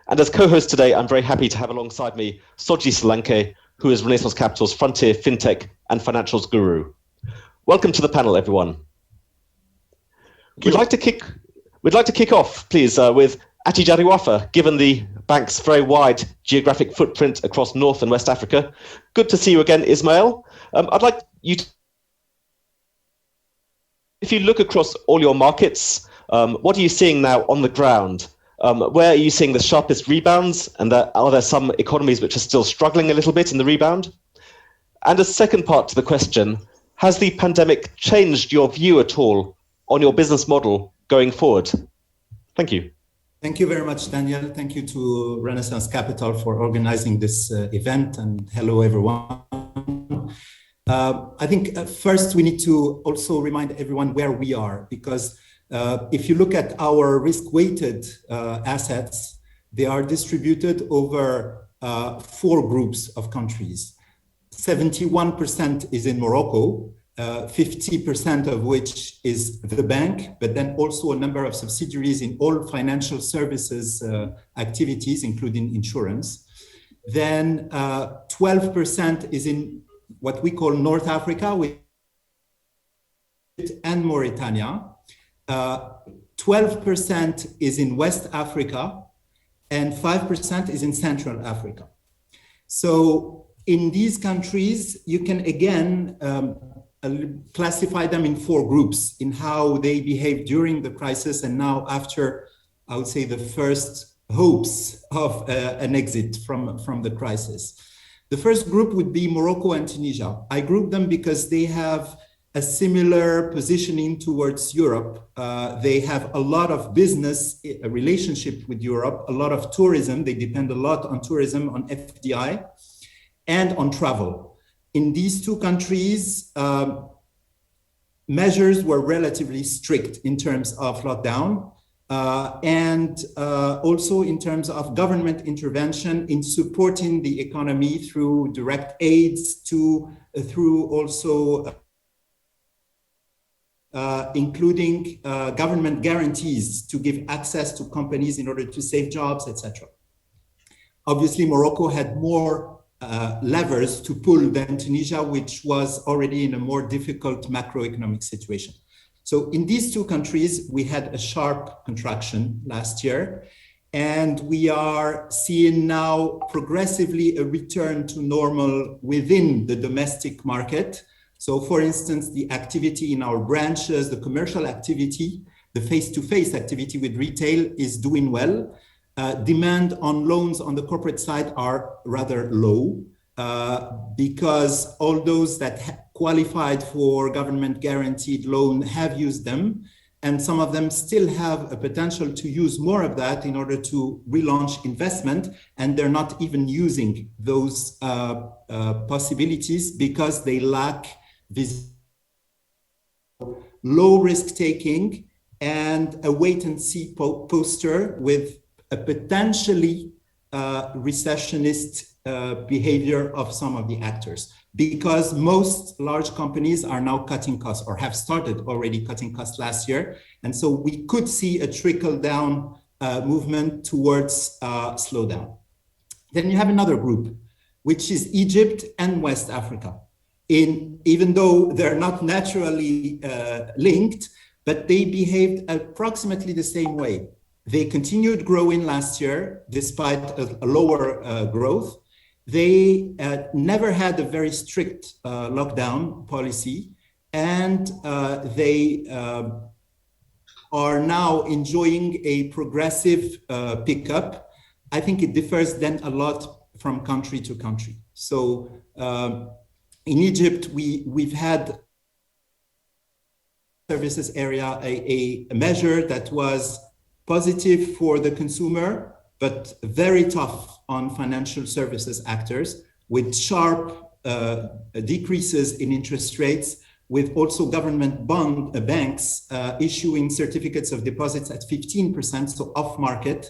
And as co-host today, I'm very happy to have alongside me Solanke, who is Renaissance Capital's Frontier, Fintech and Financials Guru. Welcome to the panel, everyone. We'd like to kick off, please, with Attijariwafa, given the bank's very wide geographic footprint across North and West Africa. Good to see you again, Ismail. I'd like you to, if you look across all your markets, what are you seeing now on the ground? Where are you seeing the sharpest rebounds? And are there some economies which are still struggling a little bit in the rebound? And a second part to the question, has the pandemic changed your view at all on your business model going forward? Thank you. Thank you very much, Daniel. Thank you to Renaissance Capital for organizing this event, and hello, everyone. I think first we need to also remind everyone where we are, because if you look at our risk-weighted assets, they are distributed over 4 groups of countries. 71% is in Morocco, 50% of which is the bank, but then also a number of subsidiaries in all financial services activities, including insurance. Then 12% is in what we call North Africa and Mauritania. 12% is in West Africa, and 5% is in Central Africa. So in these countries, you can again classify them in 4 groups in how they behaved during the crisis and now after, I would say, the first hopes of an exit from the crisis. The first group would be Morocco and Tunisia. I group them because they have a similar positioning towards Europe. They have a lot of business, a relationship with Europe, a lot of tourism. They depend a lot on tourism, on FDI, and on travel. In these 2 countries, measures were relatively strict in terms of lockdown and also in terms of government intervention in supporting the economy through direct aids through also including government guarantees to give access to companies in order to save jobs, etc. Obviously, Morocco had more levers to pull than Tunisia, which was already in a more difficult macroeconomic situation. So in these 2 countries, we had a sharp contraction last year, and we are seeing now progressively a return to normal within the domestic market. So for instance, the activity in our branches, the commercial activity, the face-to-face activity with retail is doing well. Demand on loans on the corporate side are rather low because all those that qualified for government guaranteed loan have used them, and some of them still have a potential to use more of that in order to relaunch investment, and they're not even using those possibilities because they lack low risk taking and a wait and see posture with a potentially recessionist behavior of some of the actors, because most large companies are now cutting costs or have started already cutting costs last year. And so we could see a trickle down movement towards slowdown. Then you have another group, which is Egypt and West Africa. Even though they're not naturally linked, but they behaved approximately the same way. They continued growing last year despite a lower growth. They never had a very strict lockdown policy, and they are now enjoying a progressive pickup. I think it differs then a lot from country to country. So in Egypt, we've had services area a measure that was positive for the consumer, but very tough on financial services actors, with sharp decreases in interest rates, with also government banks issuing certificates of deposits at 15%, so off market,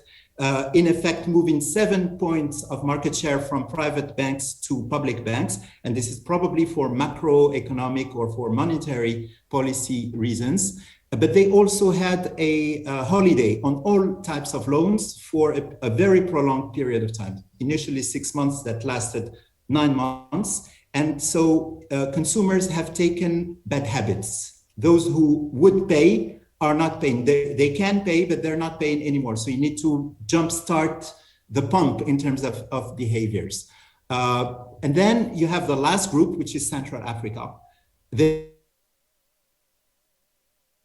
in effect moving 7 points of market share from private banks to public banks. And this is probably for macroeconomic or for monetary policy reasons. but they also had a holiday on all types of loans for a very prolonged period of time. Initially 6 months, that lasted 9 months. And so consumers have taken bad habits. Those who would pay are not paying. They can pay, but they're not paying anymore. So you need to jumpstart the pump in terms of behaviors. And then you have the last group, which is Central Africa.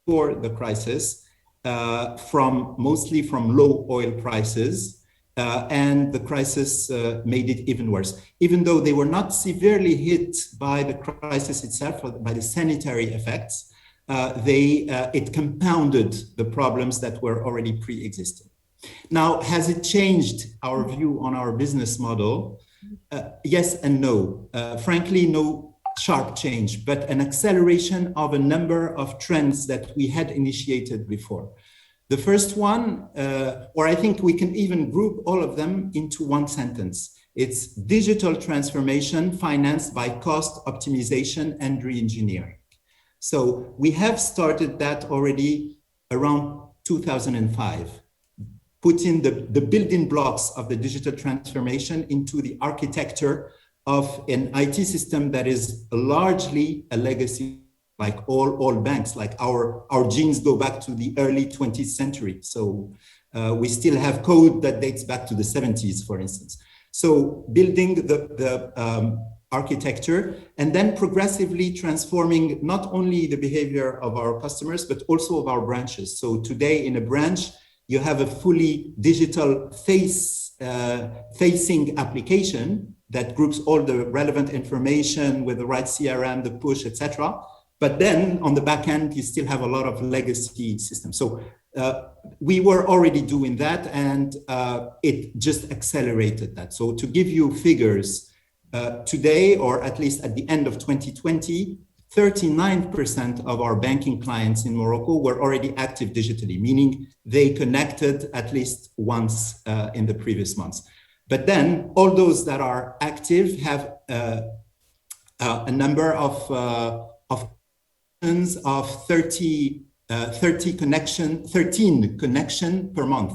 For the crisis, mostly from low oil prices, and the crisis made it even worse. Even though they were not severely hit by the crisis itself, or by the sanitary effects, it compounded the problems that were already pre-existing. Now, has it changed our view on our business model? Yes and no. Frankly, no sharp change, but an acceleration of a number of trends that we had initiated before. The first one, or I think we can even group all of them into one sentence. It's digital transformation financed by cost optimization and re-engineering. So we have started that already around 2005, putting the building blocks of the digital transformation into the architecture of an IT system that is largely a legacy, like all banks. Like our genes go back to the early 20th century. So we still have code that dates back to the 70s, for instance. So building the architecture and then progressively transforming not only the behavior of our customers, but also of our branches. So today in a branch, you have a fully digital facing application that groups all the relevant information with the right CRM, the push, etc. But then on the back end, you still have a lot of legacy systems. So we were already doing that, and it just accelerated that. So to give you figures, today, or at least at the end of 2020, 39% of our banking clients in Morocco were already active digitally, meaning they connected at least once in the previous months. But then all those that are active have a number of 13 connection per month.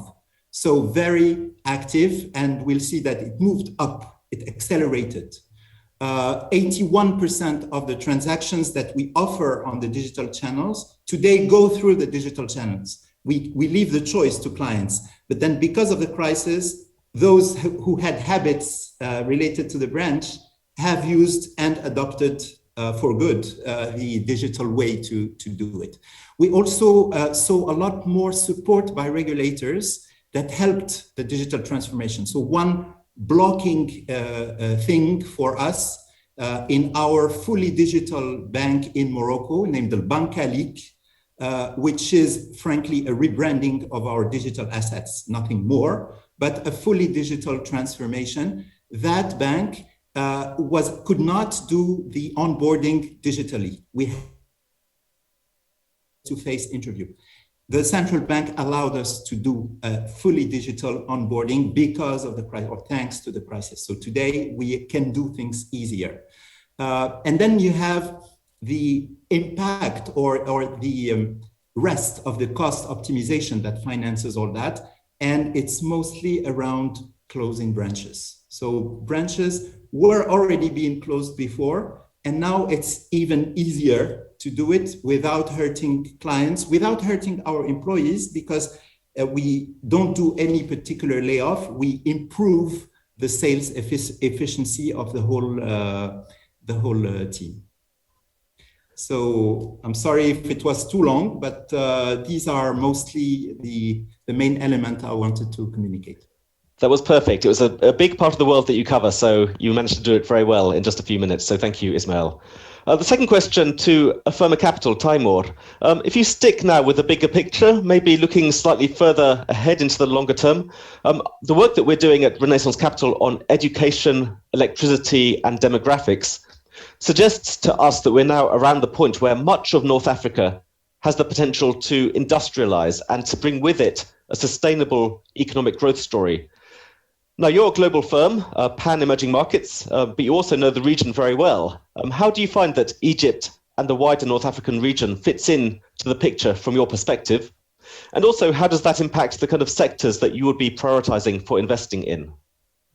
So very active, and we'll see that it moved up, it accelerated. 81% of the transactions that we offer on the digital channels today go through the digital channels. We leave the choice to clients, but then because of the crisis, those who had habits related to the branch have used and adopted for good the digital way to do it. We also saw a lot more support by regulators that helped the digital transformation. So one blocking thing for us in our fully digital bank in Morocco, named the Bankalik, which is frankly a rebranding of our digital assets, nothing more, but a fully digital transformation. That bank could not do the onboarding digitally. We had to face interview. The central bank allowed us to do a fully digital onboarding because of the crisis, or thanks to the crisis. So today we can do things easier. And then you have the impact or the rest of the cost optimization that finances all that. And it's mostly around closing branches. So branches were already being closed before, and now it's even easier to do it without hurting clients, without hurting our employees, because we don't do any particular layoff. We improve the sales efficiency of the whole team. So I'm sorry if it was too long, but these are mostly the main element I wanted to communicate. That was perfect. It was a big part of the world that you cover, so you managed to do it very well in just a few minutes. So thank you, Ismail. The second question to Affirma Capital, Taimoor. If you stick now with the bigger picture, maybe looking slightly further ahead into the longer term, the work that we're doing at Renaissance Capital on education, electricity, and demographics suggests to us that we're now around the point where much of North Africa has the potential to industrialize and to bring with it a sustainable economic growth story. Now, you're a global firm, pan-emerging markets, but you also know the region very well. How do you find that Egypt and the wider North African region fits in to the picture from your perspective? And also, how does that impact the kind of sectors that you would be prioritizing for investing in?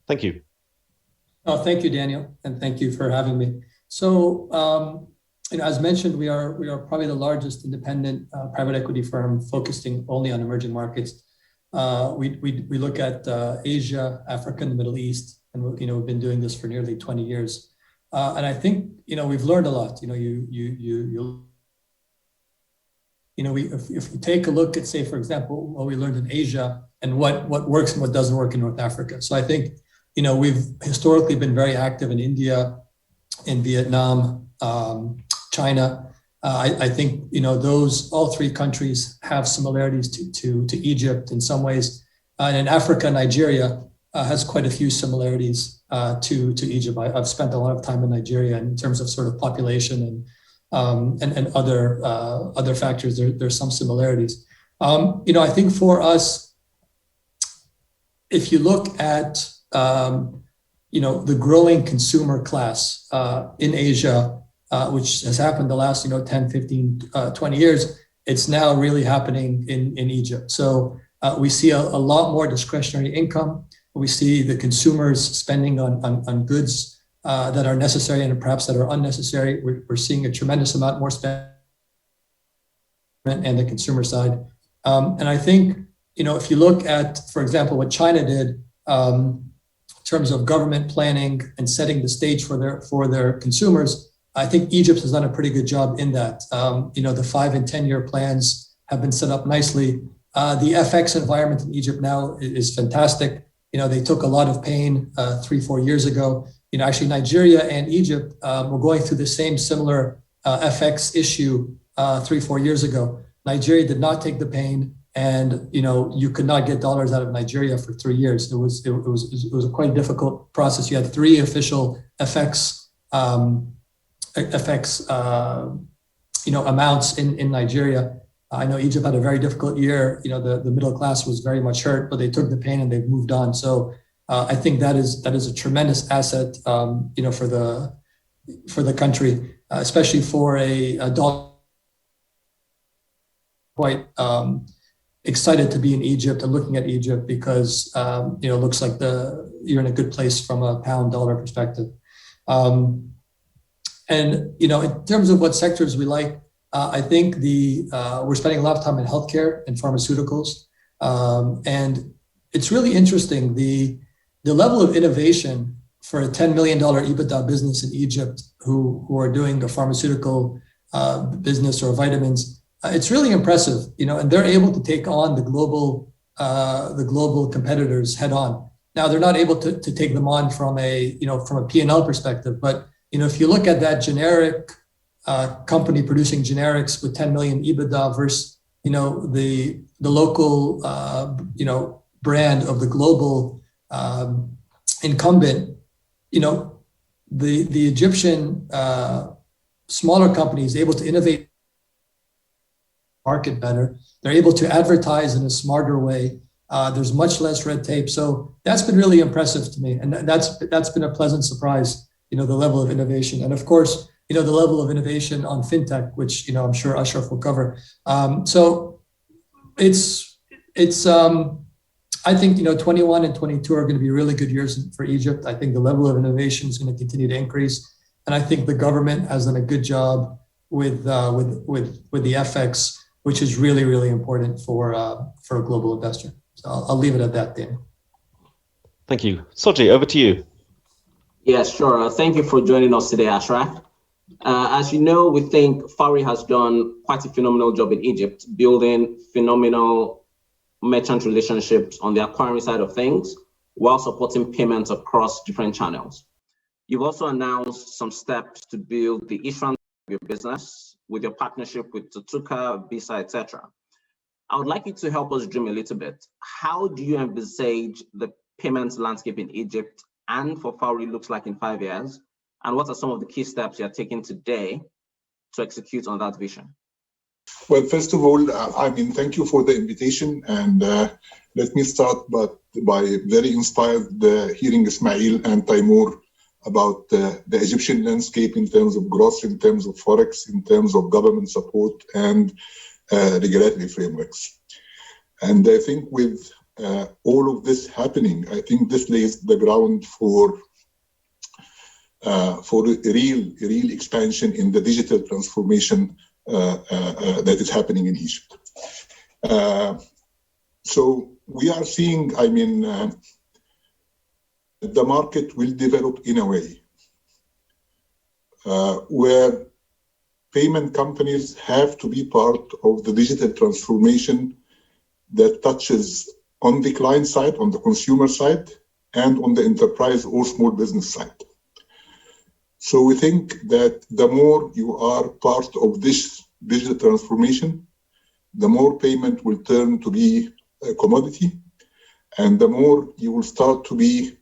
Thank you. Oh, thank you, Daniel, and thank you for having me. So, as mentioned, we are probably the largest independent private equity firm focusing only on emerging markets. We look at Asia, Africa, and the Middle East, and we've been doing this for nearly 20 years. And I think we've learned a lot. If you take a look at, say, for example, what we learned in Asia and what works and what doesn't work in North Africa. So I think we've historically been very active in India, in Vietnam, China. I think those all three countries have similarities to Egypt in some ways, and in Africa, Nigeria has quite a few similarities to Egypt. I've spent a lot of time in Nigeria in terms of sort of population and other factors. There's some similarities. I think for us, if you look at the growing consumer class in Asia, which has happened the last 10, 15, 20 years, it's now really happening in Egypt. So we see a lot more discretionary income. We see the consumers spending on goods that are necessary and perhaps that are unnecessary. We're seeing a tremendous amount more spending and the consumer side. And I think, if you look at, for example, what China did in terms of government planning and setting the stage for their consumers, I think Egypt has done a pretty good job in that. The 5 and 10 year plans have been set up nicely. The FX environment in Egypt now is fantastic. They took a lot of pain 3-4 years ago. Actually, Nigeria and Egypt were going through the same similar FX issue 3-4 years ago. Nigeria did not take the pain, and you could not get dollars out of Nigeria for 3 years. It was a quite difficult process. You had 3 official FX amounts in Nigeria. I know Egypt had a very difficult year. The middle class was very much hurt, but they took the pain and they've moved on. So I think that is a tremendous asset, for the country, especially for a dollar. Quite excited to be in Egypt and looking at Egypt because it looks like you're in a good place from a pound-dollar perspective. And in terms of what sectors we like, I think we're spending a lot of time in healthcare and pharmaceuticals, and it's really interesting the level of innovation for a $10 million EBITDA business in Egypt who are doing a pharmaceutical business or vitamins. It's really impressive, and they're able to take on the global competitors head on. Now they're not able to take them on from a P&L perspective, but if you look at that generic company producing generics with 10 million EBITDA versus the local brand of the global incumbent, the Egyptian smaller companies able to innovate market better. They're able to advertise in a smarter way. There's much less red tape. So that's been really impressive to me. And that's been a pleasant surprise, the level of innovation. And of course, the level of innovation on Fintech, which, I'm sure Ashraf will cover. So it's I think, 21 and 22 are going to be really good years for Egypt. I think the level of innovation is going to continue to increase. And I think the government has done a good job with the FX, which is really, really important for a global investor. So I'll leave it at that, Dan. Thank you. Soji, over to you. Yes, sure. Thank you for joining us today, Ashraf. As you know, we think Fawry has done quite a phenomenal job in Egypt, building phenomenal merchant relationships on the acquiring side of things, while supporting payments across different channels. You've also announced some steps to build the issuance of your business with your partnership with Tutuka, Visa, etc. I would like you to help us dream a little bit. How do you envisage the payments landscape in Egypt and for Fawry looks like in 5 years? And what are some of the key steps you're taking today to execute on that vision? Well, first of all, thank you for the invitation. And let me start by very inspired hearing Ismail and Taimoor about the Egyptian landscape in terms of growth, in terms of forex, in terms of government support and regulatory frameworks. And I think with all of this happening, I think this lays the ground for a real expansion in the digital transformation that is happening in Egypt. So we are seeing, the market will develop in a way where payment companies have to be part of the digital transformation that touches on the client side, on the consumer side, and on the enterprise or small business side. So we think that the more you are part of this digital transformation, the more payment will turn to be a commodity, and the more you will start to be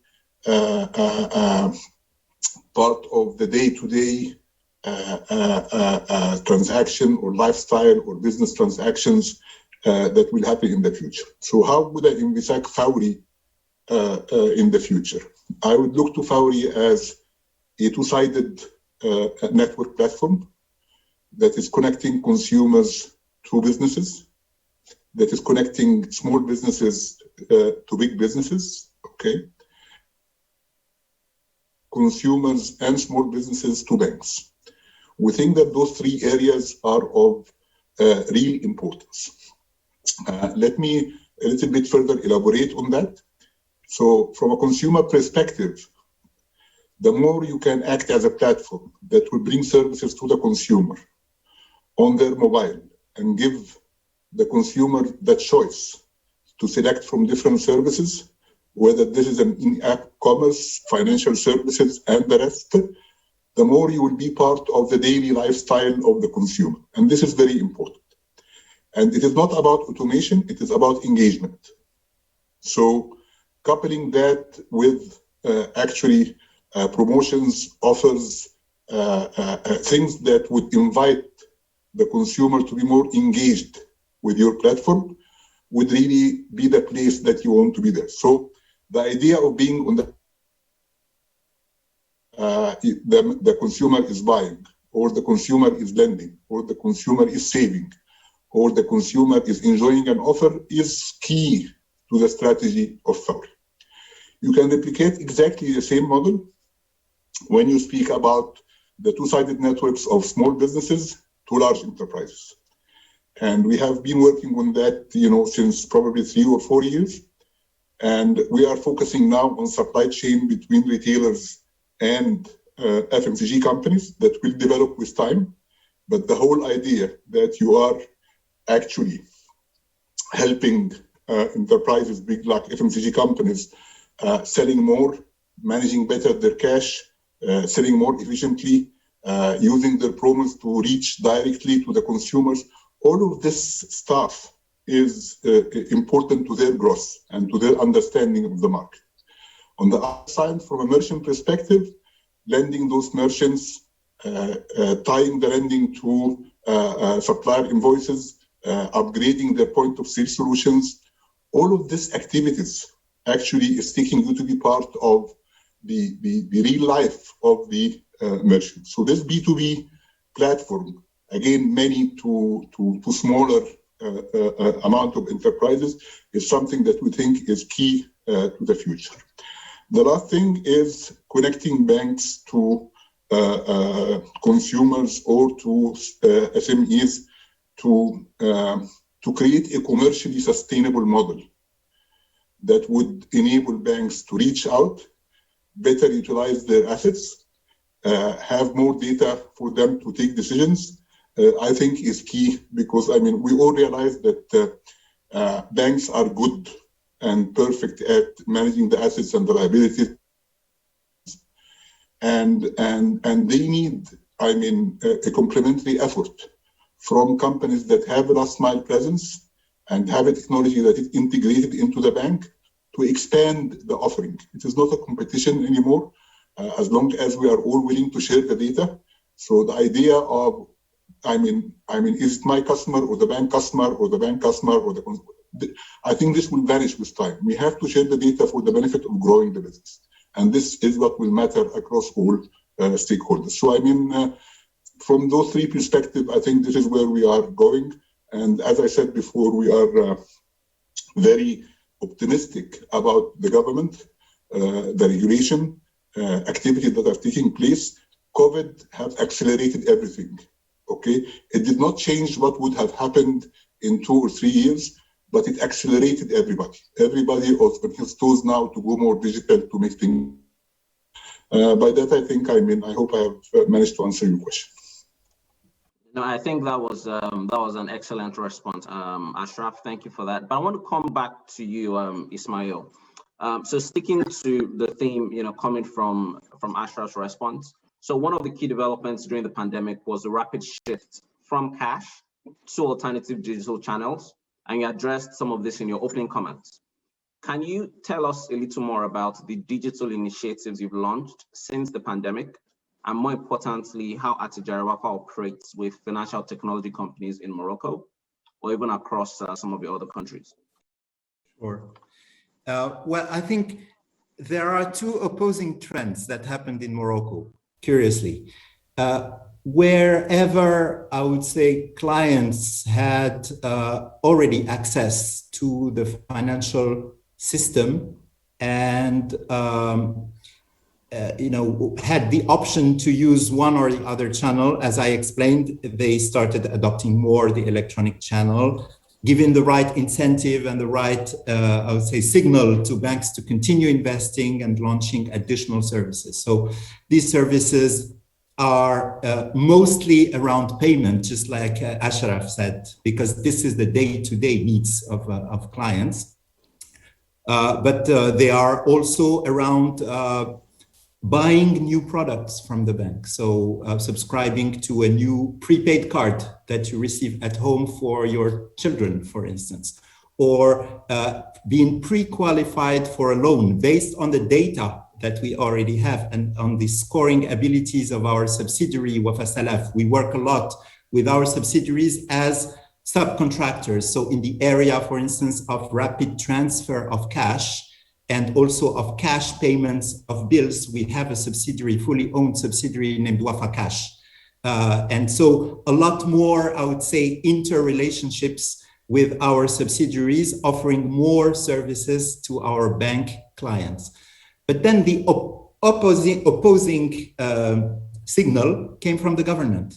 part of the day-to-day transaction or lifestyle or business transactions that will happen in the future. So how would I envisage Fawry in the future? I would look to Fawry as a two-sided network platform that is connecting consumers to businesses, that is connecting small businesses to big businesses, okay? Consumers and small businesses to banks. We think that those three areas are of real importance. Let me a little bit further elaborate on that. So from a consumer perspective, the more you can act as a platform that will bring services to the consumer on their mobile and give the consumer the choice to select from different services, whether this is an in-app commerce, financial services, and the rest, the more you will be part of the daily lifestyle of the consumer. And this is very important. And it is not about automation, it is about engagement. So coupling that with promotions, offers, things that would invite the consumer to be more engaged with your platform would really be the place that you want to be there. So the idea of being on the consumer is buying, or the consumer is lending, or the consumer is saving, or the consumer is enjoying an offer is key to the strategy of Fawry. You can replicate exactly the same model when you speak about the two-sided networks of small businesses to large enterprises. And we have been working on that, since probably 3 or 4 years. And we are focusing now on supply chain between retailers and FMCG companies that will develop with time. But the whole idea that you are actually helping enterprises, big like FMCG companies, selling more, managing better their cash, selling more efficiently, using their promos to reach directly to the consumers. All of this stuff is important to their growth and to their understanding of the market. On the other side, from a merchant perspective, lending those merchants, tying the lending to supplier invoices, upgrading their point of sale solutions, all of these activities actually is taking you to be part of the real life of the merchant. So this B2B platform, again, many to smaller amount of enterprises, is something that we think is key to the future. The last thing is connecting banks to consumers or to SMEs to create a commercially sustainable model that would enable banks to reach out, better utilize their assets, have more data for them to take decisions, I think is key, because we all realize that banks are good and perfect at managing the assets and the liabilities, and they need a complementary effort from companies that have a last mile presence and have a technology that is integrated into the bank to expand the offering. It is not a competition anymore, as long as we are all willing to share the data. So the idea of, is it my customer or the bank customer or the bank customer or I think this will vanish with time. We have to share the data for the benefit of growing the business. And this is what will matter across all stakeholders. So I mean, from those three perspectives, I think this is where we are going. And as I said before, we are very optimistic about the government, the regulation, activities that are taking place. COVID has accelerated everything, okay? It did not change what would have happened in 2 or 3 years, but it accelerated everybody. Everybody was on his toes now to go more digital, to make things. By that, I hope I have managed to answer your question. No, I think that was an excellent response, Ashraf. Thank you for that. But I want to come back to you, Ismail. So sticking to the theme, coming from Ashraf's response. So one of the key developments during the pandemic was the rapid shift from cash to alternative digital channels, and you addressed some of this in your opening comments. Can you tell us a little more about the digital initiatives you've launched since the pandemic? And more importantly, how Attijariwafa operates with financial technology companies in Morocco, or even across some of the other countries? Sure. Well, I think there are two opposing trends that happened in Morocco, curiously. Wherever, I would say, clients had already access to the financial system and had the option to use one or the other channel. As I explained, they started adopting more the electronic channel, giving the right incentive and the right, I would say, signal to banks to continue investing and launching additional services. So these services are mostly around payment, just like Ashraf said, because this is the day-to-day needs of clients. But they are also around buying new products from the bank. So subscribing to a new prepaid card that you receive at home for your children, for instance, or being pre-qualified for a loan based on the data that we already have and on the scoring abilities of our subsidiary, Wafa Salaf. We work a lot with our subsidiaries as subcontractors. So in the area, for instance, of rapid transfer of cash, and also of cash payments of bills, we have a subsidiary, fully owned subsidiary named Wafa Cash. And so a lot more, I would say, interrelationships with our subsidiaries, offering more services to our bank clients. But then the opposing signal came from the government,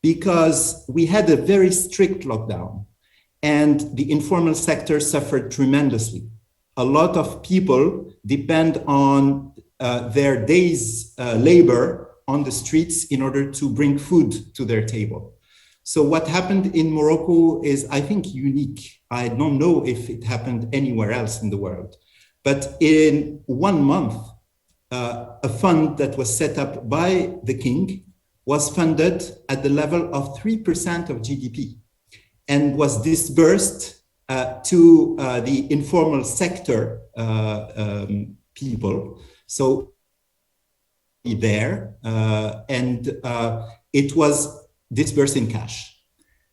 because we had a very strict lockdown and the informal sector suffered tremendously. A lot of people depend on their day's labor on the streets in order to bring food to their table. So what happened in Morocco is, I think, unique. I don't know if it happened anywhere else in the world. But in 1 month, a fund that was set up by the king was funded at the level of 3% of GDP and was disbursed to the informal sector people. So there, and it was disbursed in cash.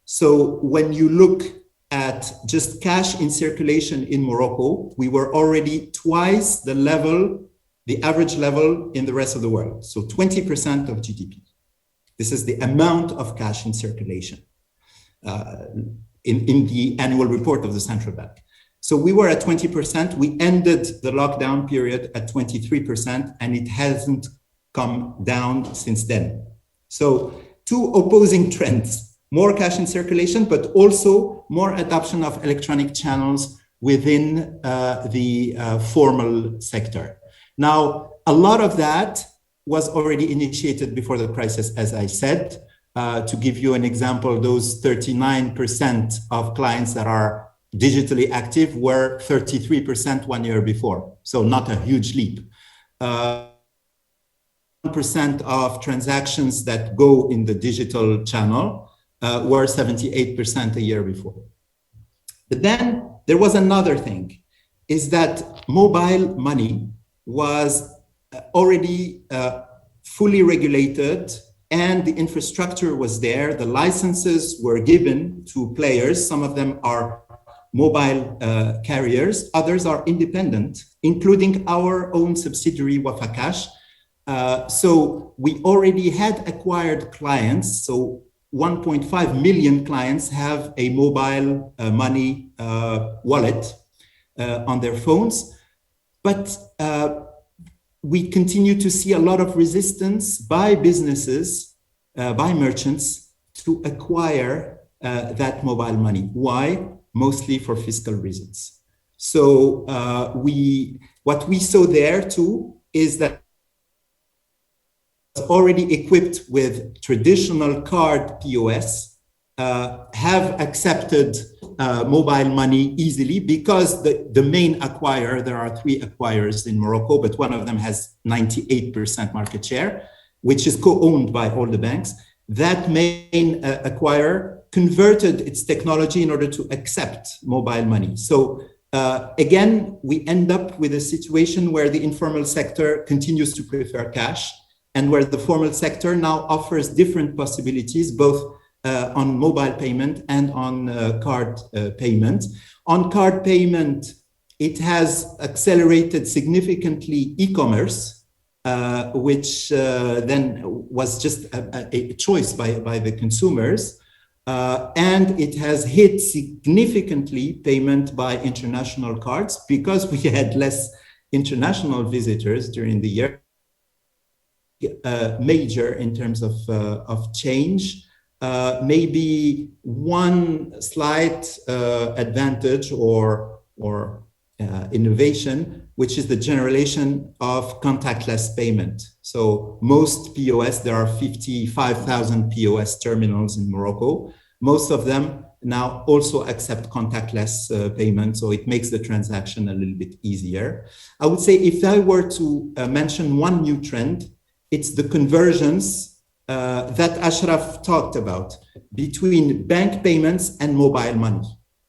So when you look at just cash in circulation in Morocco, we were already twice the level, the average level in the rest of the world. So 20% of GDP. This is the amount of cash in circulation in the annual report of the central bank. So we were at 20%. We ended the lockdown period at 23%, and it hasn't come down since then. So two opposing trends: more cash in circulation, but also more adoption of electronic channels within the formal sector. Now, a lot of that was already initiated before the crisis, as I said. To give you an example, those 39% of clients that are digitally active were 33% 1 year before. So not a huge leap. 1% of transactions that go in the digital channel were 78% a year before. But then there was another thing, is that mobile money was already fully regulated, and the infrastructure was there. The licenses were given to players. Some of them are mobile carriers. Others are independent, including our own subsidiary, Wafa Cash. So we already had acquired clients. So 1.5 million clients have a mobile money wallet on their phones. But we continue to see a lot of resistance by businesses, by merchants, to acquire that mobile money. Why? Mostly for fiscal reasons. So what we saw there too is that already equipped with traditional card POS have accepted mobile money easily because the main acquirer, there are 3 acquirers in Morocco, but one of them has 98% market share, which is co-owned by all the banks. That main acquirer converted its technology in order to accept mobile money. So again, we end up with a situation where the informal sector continues to prefer cash, and where the formal sector now offers different possibilities, both on mobile payment and on card payment. On card payment, it has accelerated significantly e-commerce, which then was just a choice by the consumers. And it has hit significantly payment by international cards because we had less international visitors during the year. Major in terms of change. Maybe one slight advantage or innovation, which is the generation of contactless payment. So most POS, there are 55,000 POS terminals in Morocco. Most of them now also accept contactless payment, so it makes the transaction a little bit easier. I would say if I were to mention one new trend, it's the conversions that Ashraf talked about between bank payments and mobile money.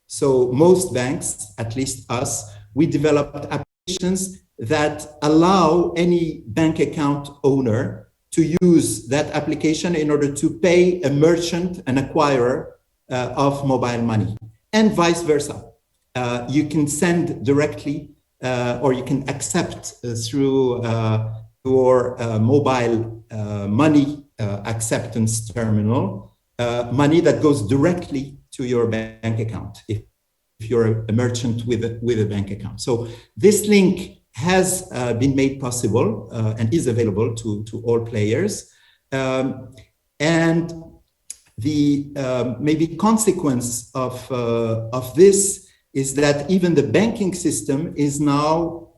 So most banks, at least us, we developed applications that allow any bank account owner to use that application in order to pay a merchant, an acquirer of mobile money, and vice versa. You can send directly or you can accept through your mobile money acceptance terminal, money that goes directly to your bank account if you're a merchant with a bank account. So this link has been made possible and is available to all players. And the maybe consequence of this is that even the banking system is now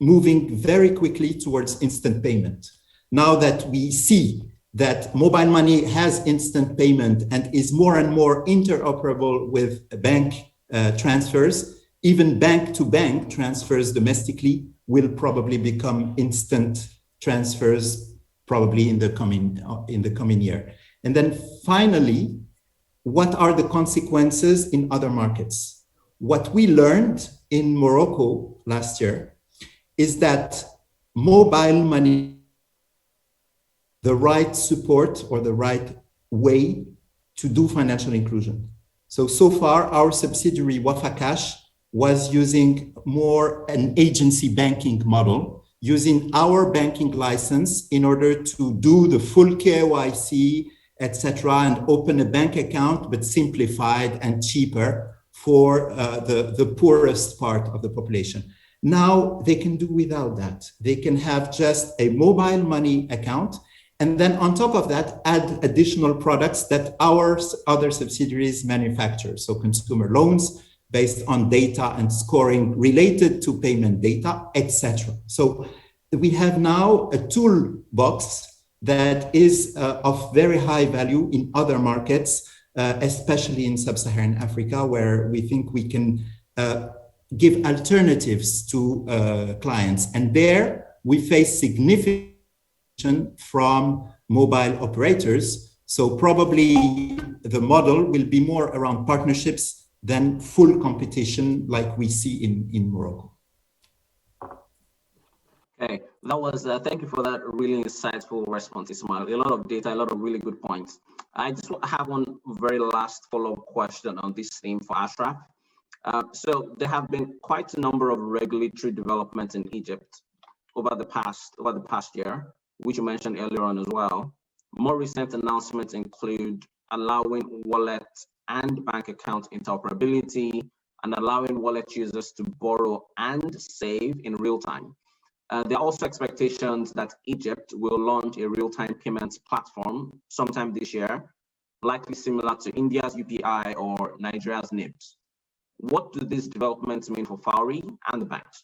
moving very quickly towards instant payment. Now that we see that mobile money has instant payment and is more and more interoperable with bank transfers, even bank-to-bank transfers domestically will probably become instant transfers probably in the coming year. And then finally, what are the consequences in other markets? What we learned in Morocco last year is that mobile money, the right support or the right way to do financial inclusion. So far, our subsidiary Wafa Cash was using more an agency banking model, using our banking license in order to do the full KYC, etc., and open a bank account, but simplified and cheaper for the poorest part of the population. Now they can do without that. They can have just a mobile money account, and then on top of that, add additional products that our other subsidiaries manufacture. So consumer loans based on data and scoring related to payment data, etc. So we have now a toolbox that is of very high value in other markets, especially in sub-Saharan Africa, where we think we can give alternatives to clients. And there we face significant from mobile operators. So probably the model will be more around partnerships than full competition like we see in Morocco. Okay, that was, thank you for that really insightful response, Ismail. A lot of data, a lot of really good points. I just have one very last follow-up question on this theme for Ashraf. So there have been quite a number of regulatory developments in Egypt over the past year, which you mentioned earlier on as well. More recent announcements include allowing wallet and bank account interoperability and allowing wallet users to borrow and save in real time. There are also expectations that Egypt will launch a real-time payments platform sometime this year, likely similar to India's UPI or Nigeria's NIBS. What do these developments mean for Fawry and the banks?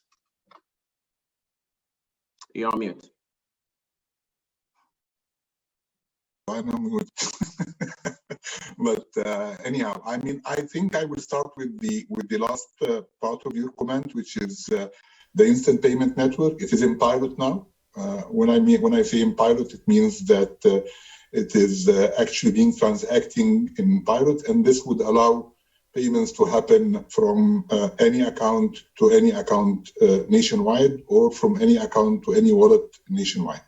You're on mute. I'm on mute. But anyhow, I mean, I think I will start with the last part of your comment, which is the instant payment network. It is in pilot now. When I say in pilot, it means that it is actually being transacting in pilot, and this would allow payments to happen from any account to any account nationwide, or from any account to any wallet nationwide.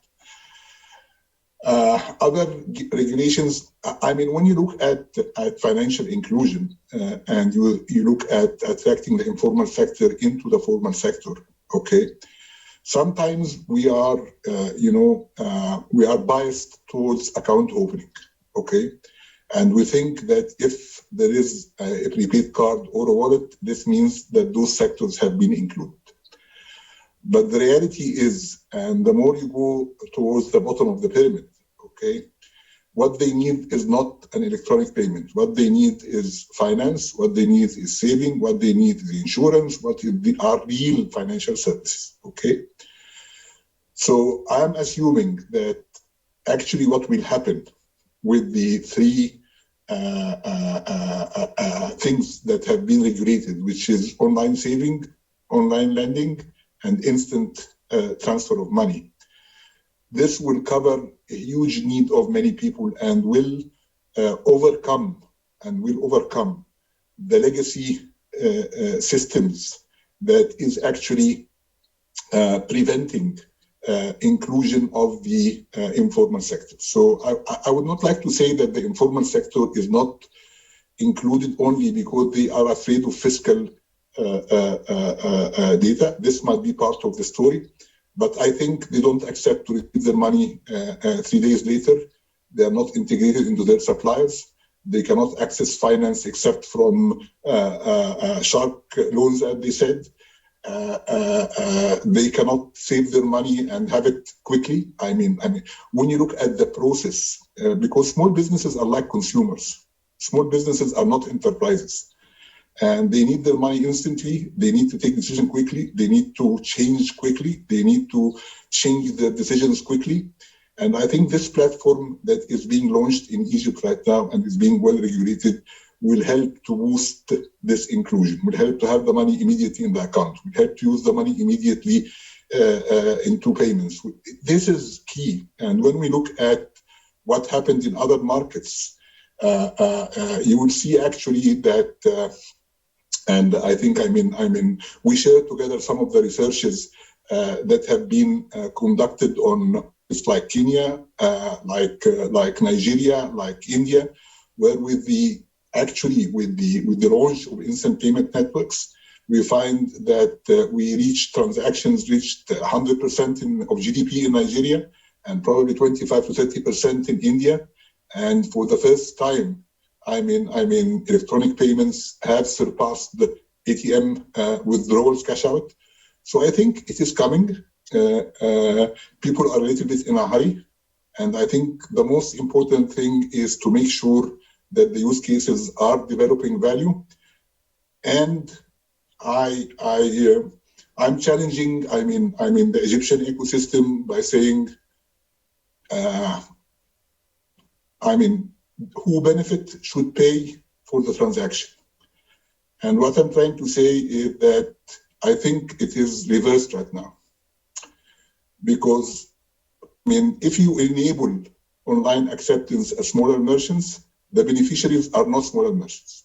Other regulations, I mean, when you look at financial inclusion and you look at attracting the informal sector into the formal sector, okay, sometimes we are, we are biased towards account opening, okay? And we think that if there is a prepaid card or a wallet, this means that those sectors have been included. But the reality is, and the more you go towards the bottom of the pyramid, okay, what they need is not an electronic payment. What they need is finance. What they need is saving. What they need is insurance. What are real financial services, okay? So I'm assuming that actually what will happen with the three things that have been regulated, which is online saving, online lending, and instant transfer of money. This will cover a huge need of many people and will overcome the legacy systems that is actually preventing inclusion of the informal sector. So I would not like to say that the informal sector is not included only because they are afraid of fiscal data. This might be part of the story, but I think they don't accept to receive their money 3 days later. They are not integrated into their suppliers. They cannot access finance except from shark loans, as they said. They cannot save their money and have it quickly. I mean, when you look at the process, because small businesses are like consumers. Small businesses are not enterprises. And they need their money instantly. They need to take decisions quickly. They need to change quickly. They need to change their decisions quickly. And I think this platform that is being launched in Egypt right now and is being well regulated will help to boost this inclusion, will help to have the money immediately in the account, will help to use the money immediately into payments. This is key. And when we look at what happened in other markets, you will see actually that, and I think, we share together some of the researches that have been conducted on places like Kenya, like Nigeria, like India, where with the launch of instant payment networks, we find that transactions reached 100% of GDP in Nigeria and probably 25 to 30% in India. And for the first time, electronic payments have surpassed the ATM withdrawals, cash out. So I think it is coming. People are a little bit in a hurry. And I think the most important thing is to make sure that the use cases are developing value. And I'm challenging, the Egyptian ecosystem by saying, who benefit should pay for the transaction. And what I'm trying to say is that I think it is reversed right now. Because, if you enable online acceptance as smaller merchants, the beneficiaries are not smaller merchants.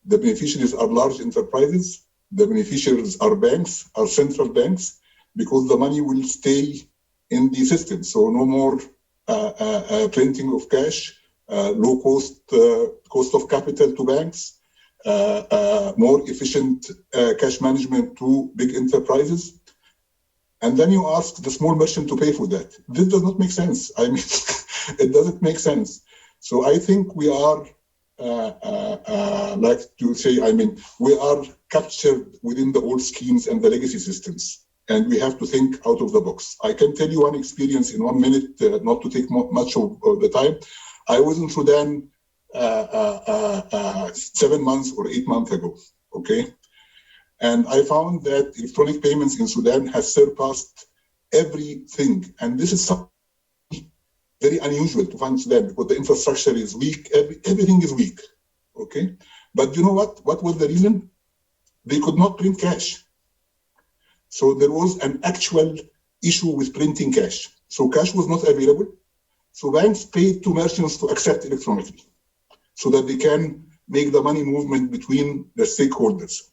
The beneficiaries are large enterprises. The beneficiaries are banks, are central banks, because the money will stay in the system. So no more printing of cash, low cost of capital to banks, more efficient cash management to big enterprises. And then you ask the small merchant to pay for that. This does not make sense. I mean, it doesn't make sense. So I think we are, like to say, I mean, we are captured within the old schemes and the legacy systems, and we have to think out of the box. I can tell you one experience in 1 minute, not to take much of the time. I was in Sudan 7 months or 8 months ago, okay? And I found that electronic payments in Sudan has surpassed everything. And this is something very unusual to find in Sudan because the infrastructure is weak, everything is weak, okay? But you know what? What was the reason? They could not print cash. So there was an actual issue with printing cash. So cash was not available. So banks paid to merchants to accept electronically so that they can make the money movement between the stakeholders.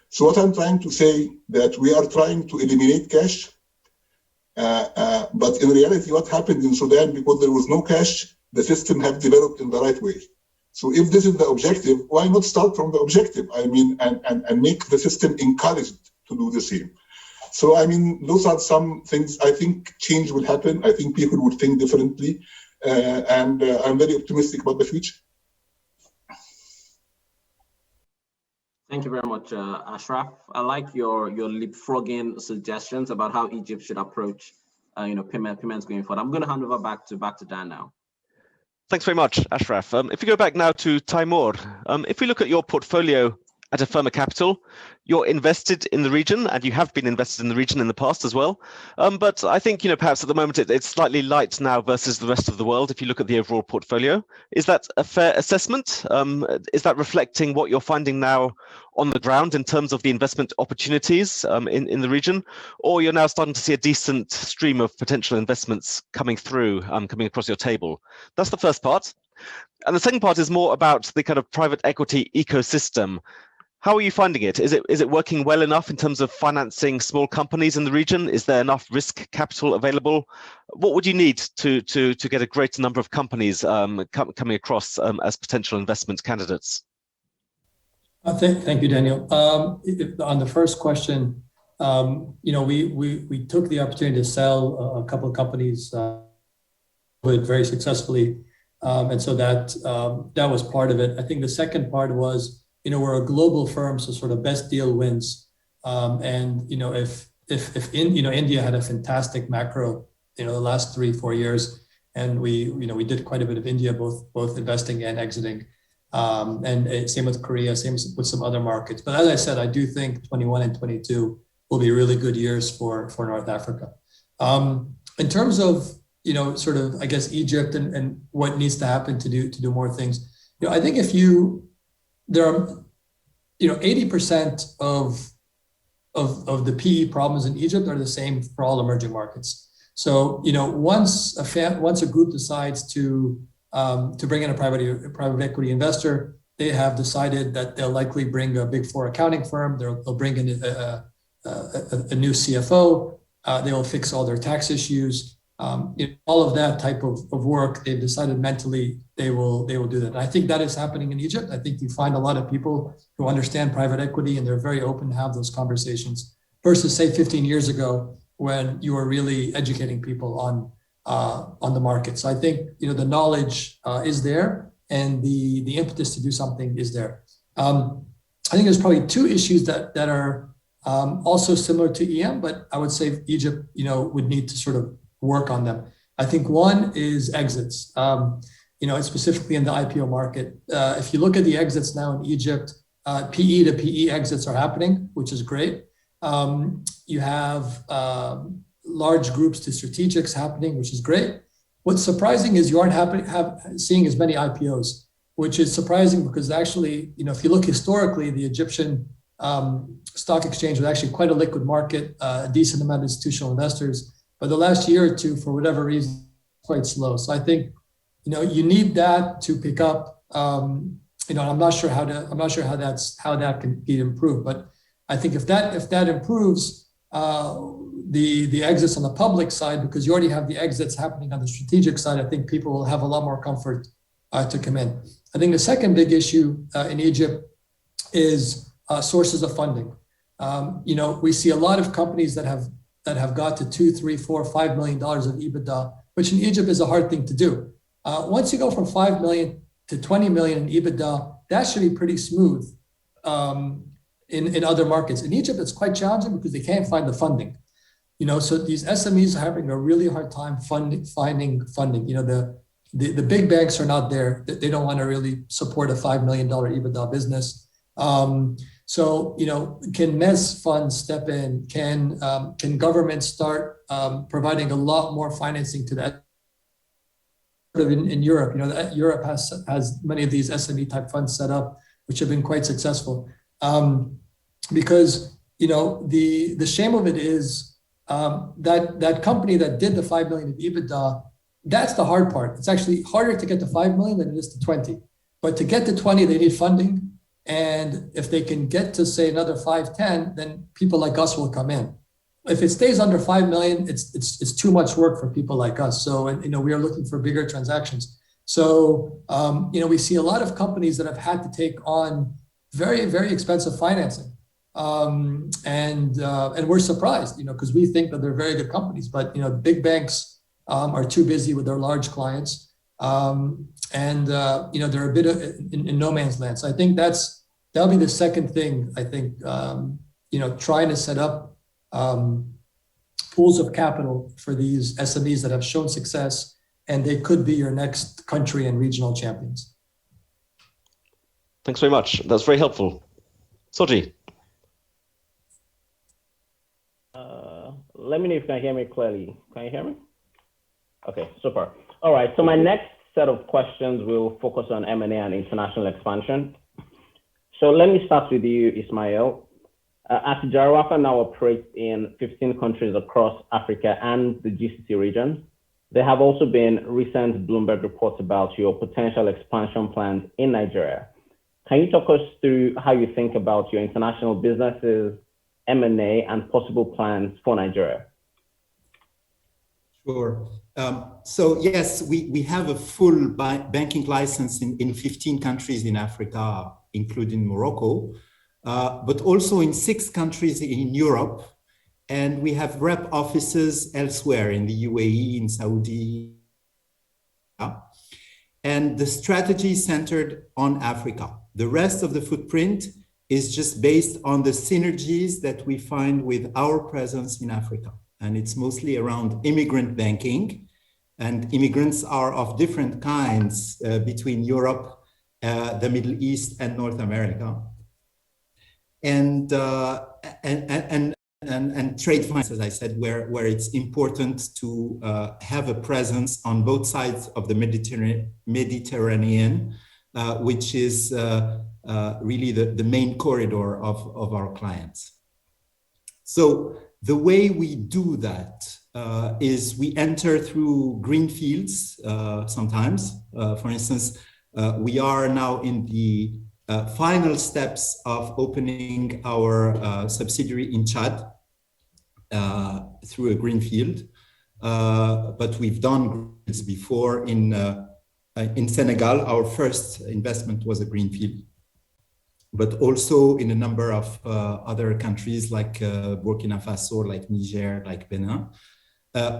So what I'm trying to say that we are trying to eliminate cash, but in reality, what happened in Sudan, because there was no cash, the system have developed in the right way. So if this is the objective, why not start from the objective? I mean, and make the system encouraged to do the same. So, I mean, those are some things I think change will happen. I think people would think differently. And I'm very optimistic about the future. Thank you very much, Ashraf. I like your leapfrogging suggestions about how Egypt should approach, payments going forward. I'm going to hand over back to Dan now. Thanks very much, Ashraf. If we go back now to Taimoor, if we look at your portfolio at Affirma Capital, you're invested in the region, and you have been invested in the region in the past as well. But I think, perhaps at the moment it's slightly light now versus the rest of the world. If you look at the overall portfolio, is that a fair assessment? Is that reflecting what you're finding now on the ground in terms of the investment opportunities in the region, or you're now starting to see a decent stream of potential investments coming through, coming across your table? That's the first part. And the second part is more about the kind of private equity ecosystem. How are you finding it? Is it working well enough in terms of financing small companies in the region? Is there enough risk capital available? What would you need to get a greater number of companies coming across as potential investment candidates? Thank you, Daniel. On the first question, we took the opportunity to sell a couple of companies very successfully, and so that was part of it. I think the second part was, we're a global firm, so sort of best deal wins. And if India had a fantastic macro, the last 3-4 years, and we did quite a bit of India, both investing and exiting. And same with Korea, same with some other markets. But as I said, I do think 21 and 22 will be really good years for North Africa. In terms of sort of, I guess, Egypt and what needs to happen to do more things. I think there are 80% of the PE problems in Egypt are the same for all emerging markets. So once a group decides to bring in a private equity investor, they have decided that they'll likely bring a Big Four accounting firm. They'll bring in a new CFO. They will fix all their tax issues. All of that type of work, they've decided mentally they will do that. And I think that is happening in Egypt. I think you find a lot of people who understand private equity, and they're very open to have those conversations versus, say, 15 years ago when you were really educating people on the market. So I think the knowledge is there, and the impetus to do something is there. I think there's probably two issues that are also similar to EM, but I would say Egypt would need to sort of work on them. I think one is exits, specifically in the IPO market. If you look at the exits now in Egypt, PE to PE exits are happening, which is great. You have large groups to strategics happening, which is great. What's surprising is you aren't seeing as many IPOs, which is surprising because actually, if you look historically, the Egyptian stock exchange was actually quite a liquid market, a decent amount of institutional investors. But the last year or two, for whatever reason, quite slow. So I think, you need that to pick up. I'm not sure how that can be improved. But I think if that improves, the exits on the public side, because you already have the exits happening on the strategic side, I think people will have a lot more comfort to come in. I think the second big issue in Egypt is sources of funding. We see a lot of companies that have got to $2, $3, $4, $5 million of EBITDA, which in Egypt is a hard thing to do. Once you go from 5 million to 20 million in EBITDA, that should be pretty smooth in other markets. In Egypt, it's quite challenging because they can't find the funding. So these SMEs are having a really hard time finding funding. The big banks are not there. They don't want to really support a $5 million EBITDA business. So can MES funds step in? Can governments start providing a lot more financing to that? In Europe, Europe has many of these SME type funds set up, which have been quite successful. Because the shame of it is that company that did the 5 million of EBITDA, that's the hard part. It's actually harder to get to 5 million than it is to 20. But to get to 20, they need funding. And if they can get to, say, another 5, 10, then people like us will come in. If it stays under 5 million, it's too much work for people like us. So, we are looking for bigger transactions. So, we see a lot of companies that have had to take on very, very expensive financing. And we're surprised, because we think that they're very good companies, but, big banks are too busy with their large clients. And they're a bit in no man's land. So I think that'll be the second thing, I think, trying to set up pools of capital for these SMEs that have shown success, and they could be your next country and regional champions. Thanks very much. That's very helpful. Soji. Let me know if you can hear me clearly. Can you hear me? Okay, super. All right, so my next set of questions will focus on M&A and international expansion. So let me start with you, Ismail. Attijariwafa now operates in 15 countries across Africa and the GCC region. There have also been recent Bloomberg reports about your potential expansion plans in Nigeria. Can you talk us through how you think about your international businesses, M&A, and possible plans for Nigeria? Sure. So yes, we have a full banking license in 15 countries in Africa, including Morocco, but also in 6 countries in Europe. And we have rep offices elsewhere in the UAE, in Saudi. And the strategy is centered on Africa. The rest of the footprint is just based on the synergies that we find with our presence in Africa. And it's mostly around immigrant banking. And immigrants are of different kinds between Europe, the Middle East, and North America. And trade finance, as I said, where it's important to have a presence on both sides of the Mediterranean, which is really the main corridor of our clients. So the way we do that is we enter through greenfields sometimes. For instance, we are now in the final steps of opening our subsidiary in Chad through a greenfield. But we've done greenfields before in Senegal. Our first investment was a greenfield, but also in a number of other countries like Burkina Faso, like Niger, like Benin,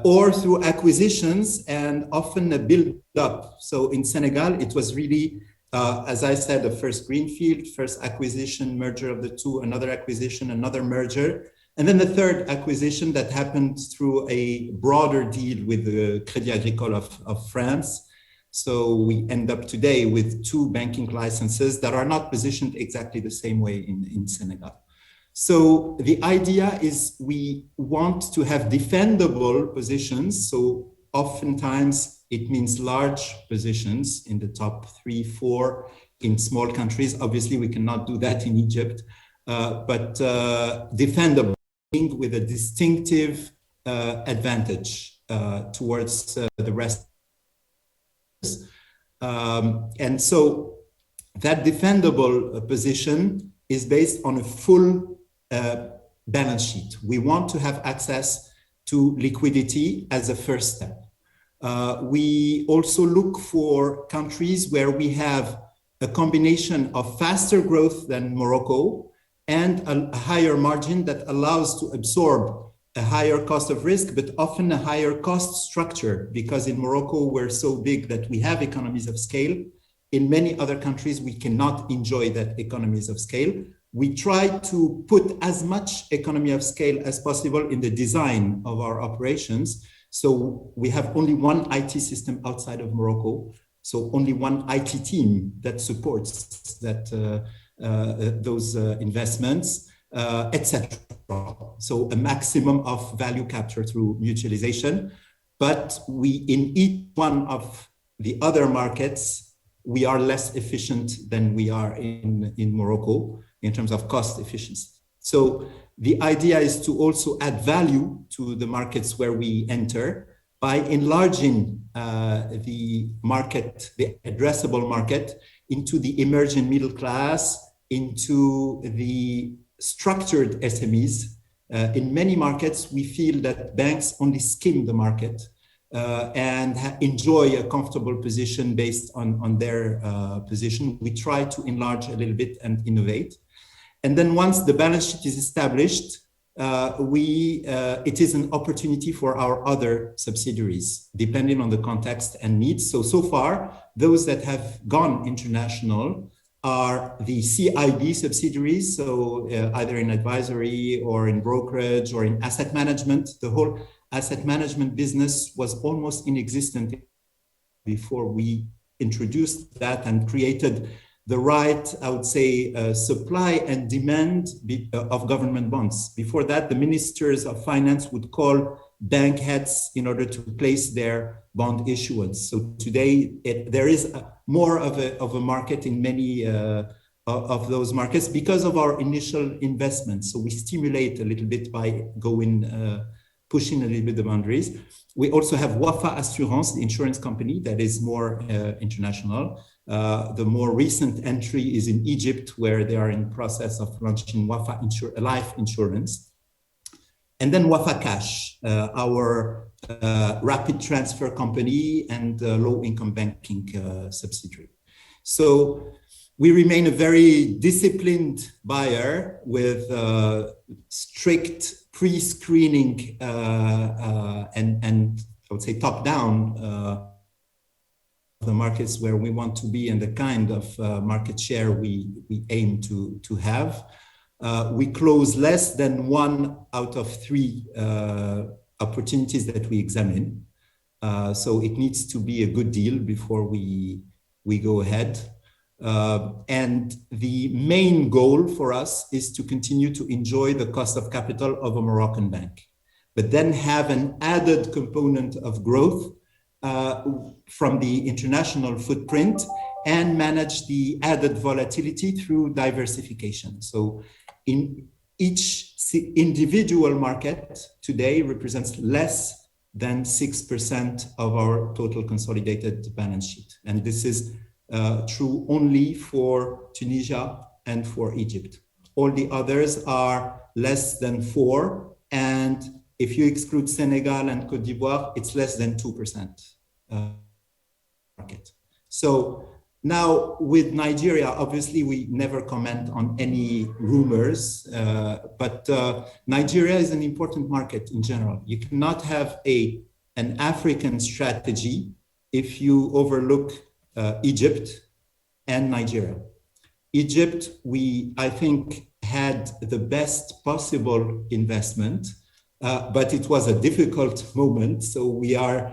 or through acquisitions and often a build-up. So in Senegal, it was really, as I said, the first greenfield, first acquisition, merger of the two, another acquisition, another merger, and then the third acquisition that happened through a broader deal with the Crédit Agricole of France. So we end up today with 2 banking licenses that are not positioned exactly the same way in Senegal. So the idea is we want to have defendable positions. So oftentimes it means large positions in the top 3, 4 in small countries. Obviously, we cannot do that in Egypt, but defendable with a distinctive advantage towards the rest. And so that defendable position is based on a full balance sheet. We want to have access to liquidity as a first step. We also look for countries where we have a combination of faster growth than Morocco and a higher margin that allows to absorb a higher cost of risk, but often a higher cost structure, because in Morocco, we're so big that we have economies of scale. In many other countries, we cannot enjoy that economies of scale. We try to put as much economy of scale as possible in the design of our operations. So we have only one IT system outside of Morocco. So only one IT team that supports that those investments, etc. So a maximum of value capture through mutualization. But in each one of the other markets, we are less efficient than we are in Morocco in terms of cost efficiency. So the idea is to also add value to the markets where we enter by enlarging the market, the addressable market, into the emerging middle class, into the structured SMEs. In many markets, we feel that banks only skim the market and enjoy a comfortable position based on their position. We try to enlarge a little bit and innovate. And then once the balance sheet is established, it is an opportunity for our other subsidiaries, depending on the context and needs. So far, those that have gone international are the CIB subsidiaries, so either in advisory or in brokerage or in asset management. The whole asset management business was almost inexistent before we introduced that and created the right, I would say, supply and demand of government bonds. Before that, the ministers of finance would call bank heads in order to place their bond issuance. So today, there is more of a market in many of those markets because of our initial investments. So we stimulate a little bit by pushing a little bit the boundaries. We also have Wafa Assurance, the insurance company that is more international. The more recent entry is in Egypt, where they are in the process of launching Wafa Life Insurance. And then Wafa Cash, our rapid transfer company and low-income banking subsidiary. So we remain a very disciplined buyer with strict pre-screening and I would say top-down the markets where we want to be and the kind of market share we aim to have. We close less than 1 out of 3 opportunities that we examine. So it needs to be a good deal before we go ahead. And the main goal for us is to continue to enjoy the cost of capital of a Moroccan bank, but then have an added component of growth from the international footprint and manage the added volatility through diversification. So in each individual market today represents less than 6% of our total consolidated balance sheet. And this is true only for Tunisia and for Egypt. All the others are less than 4%. And if you exclude Senegal and Côte d'Ivoire, it's less than 2% market. So now with Nigeria, obviously we never comment on any rumors, but Nigeria is an important market in general. You cannot have an African strategy if you overlook Egypt and Nigeria. Egypt, I think, had the best possible investment, but it was a difficult moment. So we are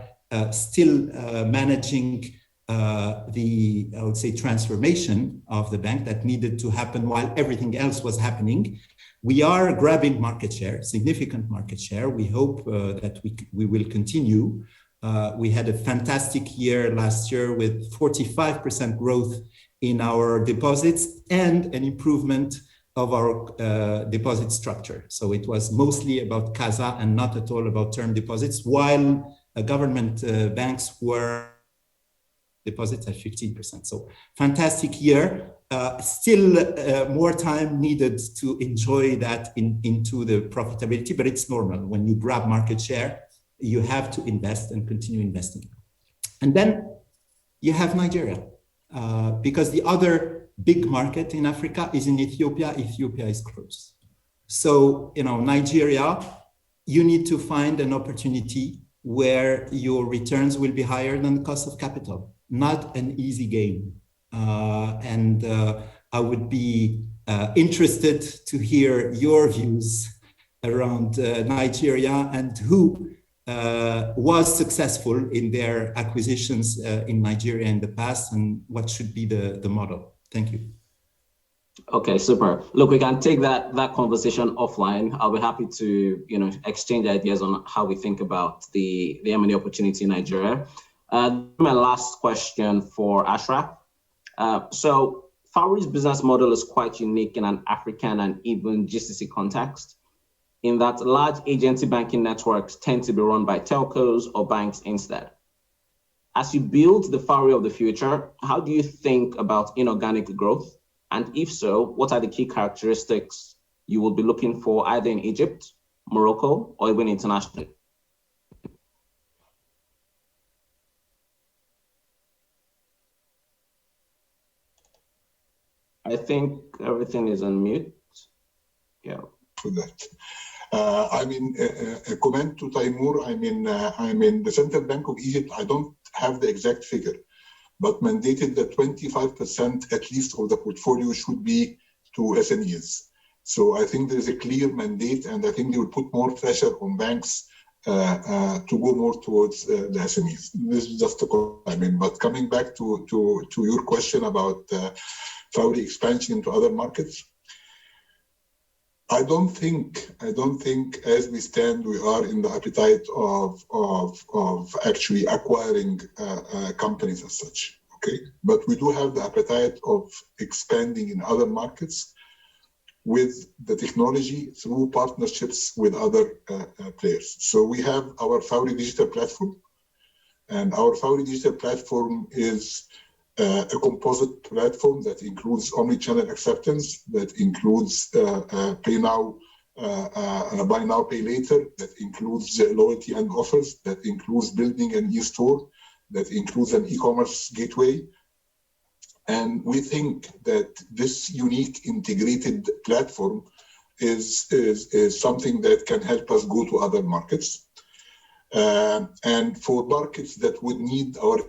still managing I would say, transformation of the bank that needed to happen while everything else was happening. We are grabbing market share, significant market share. We hope that we will continue. We had a fantastic year last year with 45% growth in our deposits and an improvement of our deposit structure. So it was mostly about CASA and not at all about term deposits, while government banks were deposits at 15%. So fantastic year. Still more time needed to enjoy that into the profitability, but it's normal. When you grab market share, you have to invest and continue investing. And then you have Nigeria. because the other big market in Africa is in Ethiopia. Ethiopia is closed. So, Nigeria, you need to find an opportunity where your returns will be higher than the cost of capital. Not an easy game. And I would be interested to hear your views around Nigeria and who was successful in their acquisitions in Nigeria in the past, and what should be the model. Thank you. Okay, super. Look, we can take that conversation offline. I'll be happy to exchange ideas on how we think about the M&A opportunity in Nigeria. My last question for Ashraf. So Fawry's business model is quite unique in an African and even GCC context, in that large agency banking networks tend to be run by telcos or banks instead. As you build the Fawry of the future, how do you think about inorganic growth? And if so, what are the key characteristics you will be looking for either in Egypt, Morocco, or even internationally? I think everything is on mute. Yeah. For that. A comment to Taimoor. The Central Bank of Egypt, I don't have the exact figure, but mandated that 25% at least of the portfolio should be to SMEs. So I think there is a clear mandate, and I think they will put more pressure on banks to go more towards the SMEs. This is just a comment. But coming back to your question about Fawry expansion into other markets, I don't think as we stand we are in the appetite of actually acquiring companies as such. Okay, but we do have the appetite of expanding in other markets with the technology through partnerships with other players. So we have our Fawry digital platform, and our Fawry digital platform is a composite platform that includes omni-channel acceptance, that includes pay now, buy now, pay later, that includes loyalty and offers, that includes building an e-store, that includes an e-commerce gateway. And we think that this unique integrated platform is something that can help us go to other markets. And for markets that would need our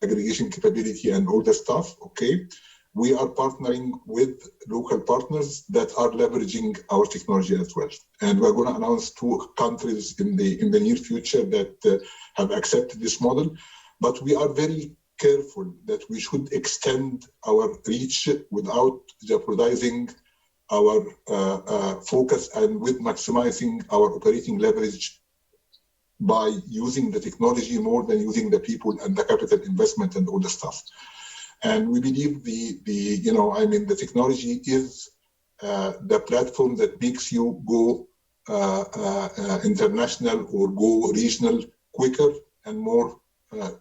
aggregation capability and all the stuff, okay, we are partnering with local partners that are leveraging our technology as well. And we're going to announce 2 countries in the near future that have accepted this model. But we are very careful that we should extend our reach without jeopardizing our focus and with maximizing our operating leverage by using the technology more than using the people and the capital investment and all the stuff. And we believe the technology is the platform that makes you go international or go regional quicker and more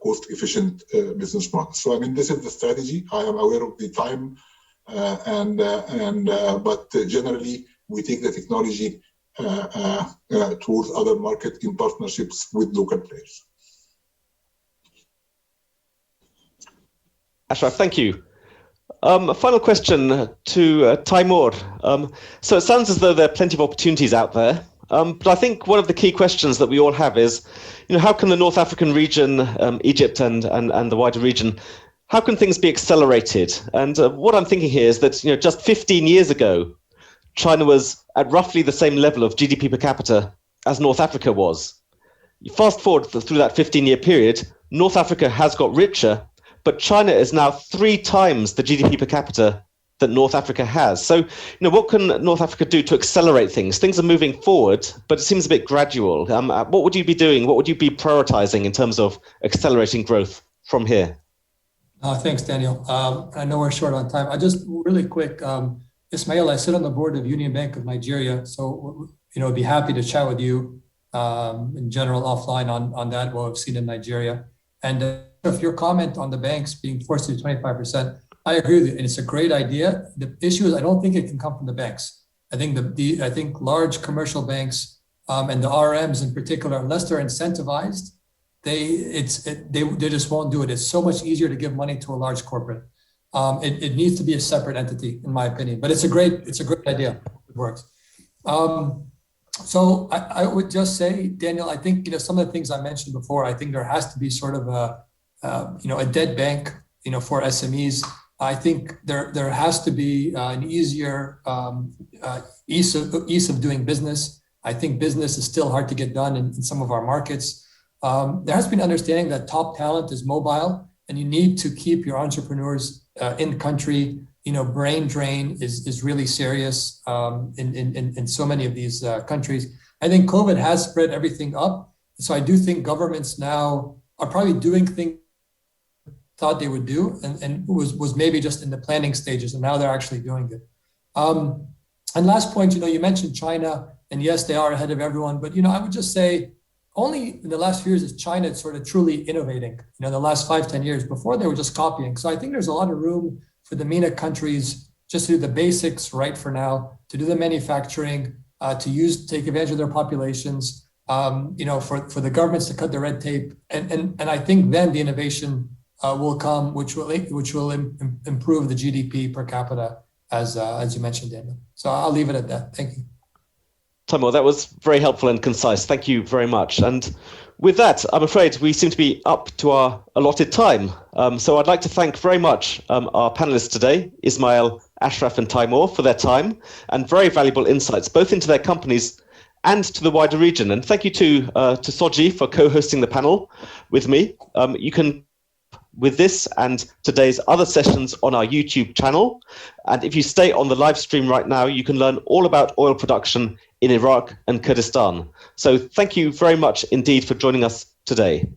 cost-efficient business model. So this is the strategy. I am aware of the time, but generally we take the technology towards other markets in partnerships with local players. Ashraf, thank you. A final question to Taimoor. So it sounds as though there are plenty of opportunities out there, but I think one of the key questions that we all have is, how can the North African region, Egypt and the wider region, how can things be accelerated? And what I'm thinking here is that just 15 years ago, China was at roughly the same level of GDP per capita as North Africa was. You fast forward through that 15-year period, North Africa has got richer, but China is now 3 times the GDP per capita that North Africa has. So, what can North Africa do to accelerate things? Things are moving forward, but it seems a bit gradual. What would you be doing? What would you be prioritizing in terms of accelerating growth from here? Thanks, Daniel. I know we're short on time. I just really quick, Ismail, I sit on the board of Union Bank of Nigeria, so I'd be happy to chat with you in general offline on that, what I've seen in Nigeria. And if your comment on the banks being forced to do 25%, I agree with you, and it's a great idea. The issue is I don't think it can come from the banks. I think I think large commercial banks and the RMs in particular, unless they're incentivized they just won't do it. It's so much easier to give money to a large corporate. It needs to be a separate entity, in my opinion. But it's a great idea. It works. So I would just say, Daniel, I think some of the things I mentioned before. I think there has to be sort of a dead bank, for SMEs. I think there has to be an easier ease of doing business. I think business is still hard to get done in some of our markets. There has been understanding that top talent is mobile, and you need to keep your entrepreneurs in country. Brain drain is really serious in so many of these countries. I think COVID has spread everything up. So I do think governments now are probably doing things thought they would do and was maybe just in the planning stages, and now they're actually doing it. And last point, you mentioned China, and yes, they are ahead of everyone, but I would just say only in the last few years is China sort of truly innovating. The last 5-10 years. Before they were just copying. So I think there's a lot of room for the MENA countries just to do the basics right for now, to do the manufacturing, to take advantage of their populations, for the governments to cut the red tape, and I think then the innovation will come, which will improve the GDP per capita, as you mentioned, Daniel. So I'll leave it at that. Thank you. Taimoor, that was very helpful and concise. Thank you very much. And with that, I'm afraid we seem to be up to our allotted time. So I'd like to thank very much our panelists today, Ismail, Ashraf, and Taimoor, for their time and very valuable insights, both into their companies and to the wider region. And thank you to Soji for co-hosting the panel with me. You can with this and today's other sessions on our YouTube channel. And if you stay on the live stream right now, you can learn all about oil production in Iraq and Kurdistan. So thank you very much indeed for joining us today.